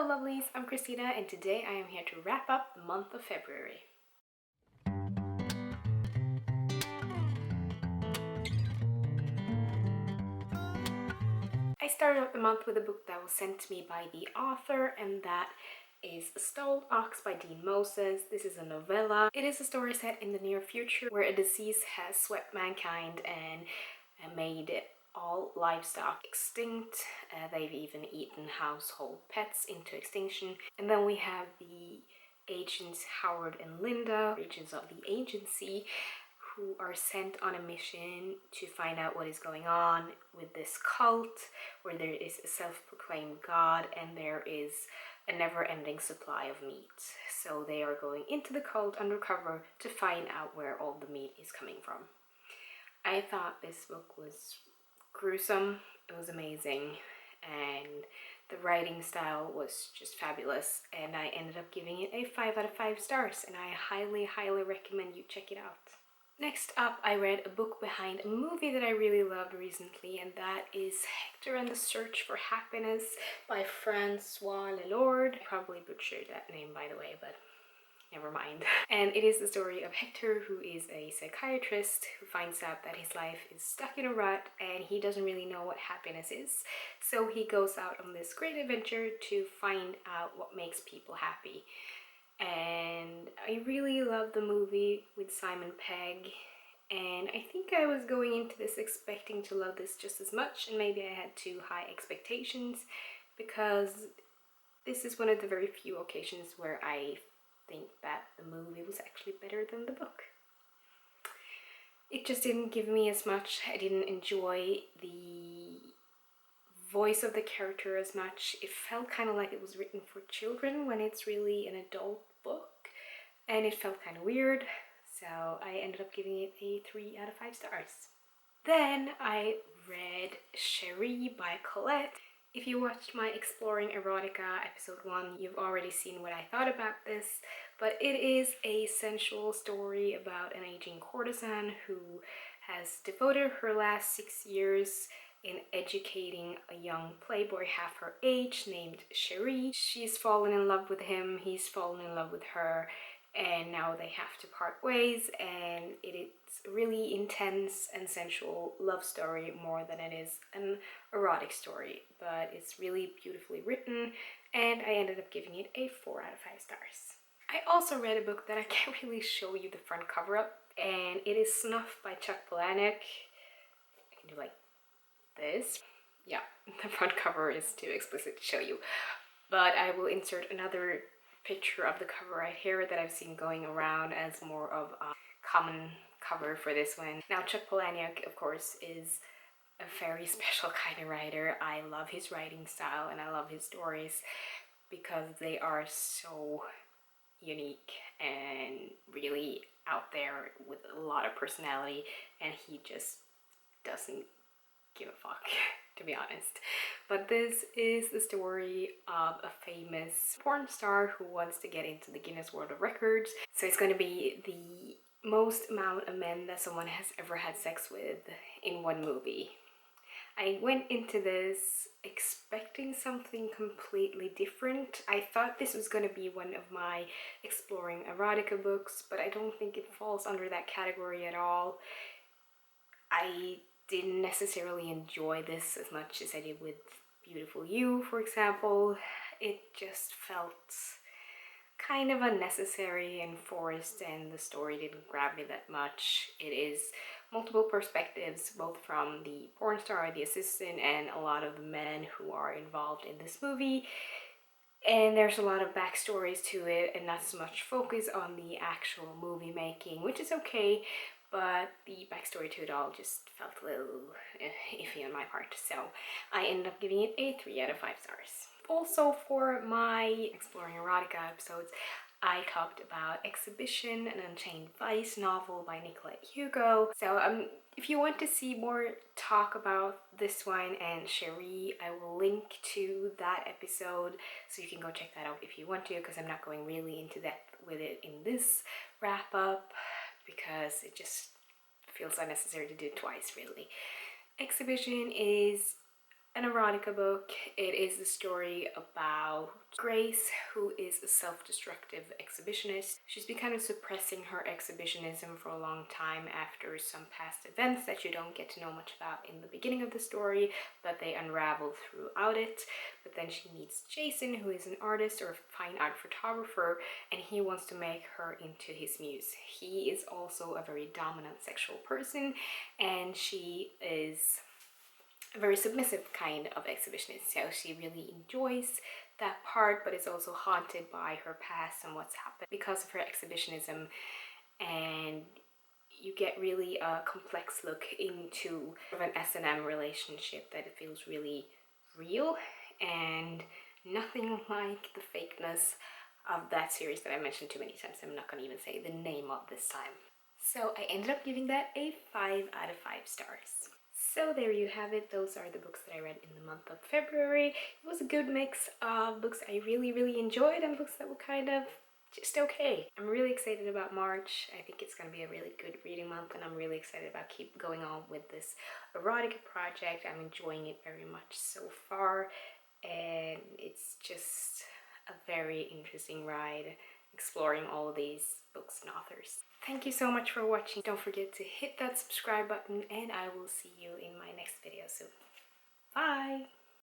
Hello lovelies, I'm Christina and today I am here to wrap up the month of February. I started off the month with a book that was sent to me by the author, and that is A Stalled Ox by Dean Moses. This is a novella. It is a story set in the near future where a disease has swept mankind and made all livestock extinct. They've even eaten household pets into extinction. And then we have the agents Howard and Linda, agents of the agency, who are sent on a mission to find out what is going on with this cult where there is a self-proclaimed god and there is a never-ending supply of meat. So they are going into the cult undercover to find out where all the meat is coming from. I thought this book was gruesome, it was amazing, and the writing style was just fabulous, and I ended up giving it a 5 out of 5 stars, and I highly recommend you check it out. Next up, I read a book behind a movie that I really loved recently, and that is Hector and the Search for Happiness by Francois Lelord. I probably butchered that name, by the way, but never mind. And it is the story of Hector, who is a psychiatrist who finds out that his life is stuck in a rut and he doesn't really know what happiness is. So he goes out on this great adventure to find out what makes people happy. And I really love the movie with Simon Pegg, and I think I was going into this expecting to love this just as much, and maybe I had too high expectations, because this is one of the very few occasions where I think that the movie was actually better than the book. It just didn't give me as much. I didn't enjoy the voice of the character as much. It felt kind of like it was written for children when it's really an adult book, and it felt kind of weird, so I ended up giving it a 3 out of 5 stars. Then I read Chéri by Colette. If you watched my Exploring Erotica episode 1, you've already seen what I thought about this, but it is a sensual story about an aging courtesan who has devoted her last 6 years in educating a young playboy half her age named Chéri. She's fallen in love with him, he's fallen in love with her, and now they have to part ways, and it's a really intense and sensual love story more than it is an erotic story, but it's really beautifully written, and I ended up giving it a 4 out of 5 stars. I also read a book that I can't really show you the front cover up, and it is Snuff by Palahniuk. I can do like this. Yeah, the front cover is too explicit to show you, but I will insert another picture of the cover right here that I've seen going around as more of a common cover for this one. Now, Palahniuk, of course, is a very special kind of writer. I love his writing style and I love his stories because they are so unique and really out there with a lot of personality, and he just doesn't give a fuck, to be honest. But this is the story of a famous porn star who wants to get into the Guinness World of Records. So it's going to be the most amount of men that someone has ever had sex with in one movie. I went into this expecting something completely different. I thought this was going to be one of my Exploring Erotica books, but I don't think it falls under that category at all. I didn't necessarily enjoy this as much as I did with Beautiful You, for example. It just felt kind of unnecessary and forced, and the story didn't grab me that much. It is multiple perspectives, both from the porn star, the assistant, and a lot of the men who are involved in this movie. And there's a lot of backstories to it and not so much focus on the actual movie making, which is okay, but the backstory to it all just felt a little iffy on my part, so I ended up giving it a 3 out of 5 stars. Also, for my Exploring Erotica episodes, I talked about Exhibition, an Unchained Vice novel by Nicolette Hugo. So if you want to see more talk about this one and Chéri, I will link to that episode so you can go check that out if you want to, because I'm not going really into depth with it in this wrap up because it just feels unnecessary to do it twice, really. Exhibition is an erotica book. It is a story about Grace, who is a self-destructive exhibitionist. She's been kind of suppressing her exhibitionism for a long time after some past events that you don't get to know much about in the beginning of the story, but they unravel throughout it. But then she meets Jason, who is an artist or a fine art photographer, and he wants to make her into his muse. He is also a very dominant sexual person, and she is a very submissive kind of exhibitionist, so she really enjoys that part, but is also haunted by her past and what's happened because of her exhibitionism. And you get really a complex look into an S&M relationship that it feels really real, and nothing like the fakeness of that series that I mentioned too many times. I'm not going to even say the name of this time. So I ended up giving that a 5 out of 5 stars. So there you have it. Those are the books that I read in the month of February. It was a good mix of books I really enjoyed and books that were kind of just okay. I'm really excited about March. I think it's going to be a really good reading month, and I'm really excited about keep going on with this erotica project. I'm enjoying it very much so far, and it's just a very interesting ride exploring all these books and authors. Thank you so much for watching. Don't forget to hit that subscribe button, and I will see you in my next video soon. Bye!